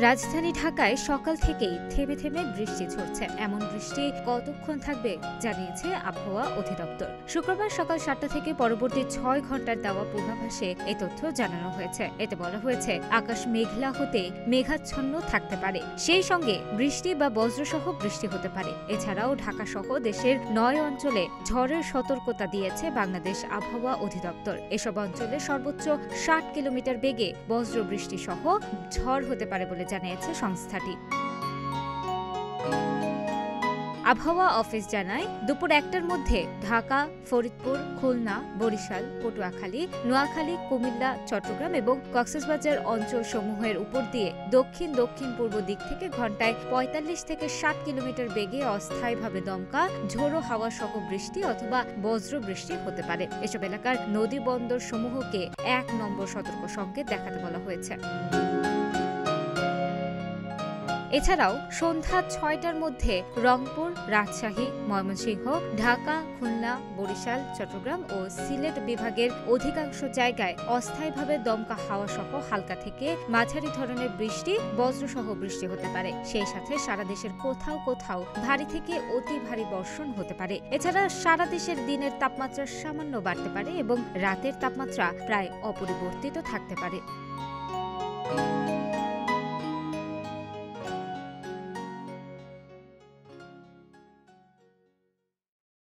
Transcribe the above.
রাজধানী ঢাকায় সকাল থেকেই থেমে থেমে বৃষ্টি ঝরছে। এমন বৃষ্টি কতক্ষণ থাকবে জানিয়েছে আবহাওয়া অধিদপ্তর। শুক্রবার সকাল ৭টা থেকে পরবর্তী ৬ ঘন্টার দেওয়া পূর্বাভাসে এই তথ্য জানানো হয়েছে। এতে বলা হয়েছে, আকাশ মেঘলা হতে মেঘাচ্ছন্ন থাকতে পারে, সেই সঙ্গে বৃষ্টি বা বজ্রসহ বৃষ্টি হতে পারে। এছাড়াও ঢাকা সহ দেশের ৯ অঞ্চলে ঝড়ের সতর্কতা দিয়েছে বাংলাদেশ আবহাওয়া অধিদপ্তর। এসব অঞ্চলে সর্বোচ্চ ৬০ কিলোমিটার বেগে বজ্রবৃষ্টি সহ ঝড় হতে পারে বলে জানিয়েছে সংস্থাটি। আবহাওয়া অফিস জানায়, দুপুর ১টার মধ্যে ঢাকা, ফরিদপুর, খুলনা, বরিশাল, পটুয়াখালী, নোয়াখালী, কুমিল্লা, চট্টগ্রাম এবং কক্সবাজার অঞ্চলসমূহের উপর দিয়ে দক্ষিণ দক্ষিণ-পূর্ব দিক থেকে ঘণ্টায় ৪৫ থেকে ৬০ কিলোমিটার বেগে অস্থায়ীভাবে দমকা ঝোড়ো হাওয়া সহ বৃষ্টি অথবা বজ্রবৃষ্টি হতে পারে। এসব এলাকার নদী বন্দর সমূহকে ১ নম্বর সতর্ক সংকেত দেখাতে বলা হয়েছে। এছাড়াও সন্ধ্যা ৬টার মধ্যে রংপুর, রাজশাহী, ময়মনসিংহ, ঢাকা, খুলনা, বরিশাল, চট্টগ্রাম ও সিলেট বিভাগের অধিকাংশ জায়গায় অস্থায়ীভাবে দমকা হাওয়া সহ হালকা থেকে মাঝারি ধরনের বৃষ্টি, বজ্রসহ বৃষ্টি হতে পারে। সেই সাথে সারা দেশের কোথাও কোথাও ভারী থেকে অতি ভারী বর্ষণ হতে পারে। এছাড়া সারা দেশের দিনের তাপমাত্রা সামান্য বাড়তে পারে এবং রাতের তাপমাত্রা প্রায় অপরিবর্তিত থাকতে পারে।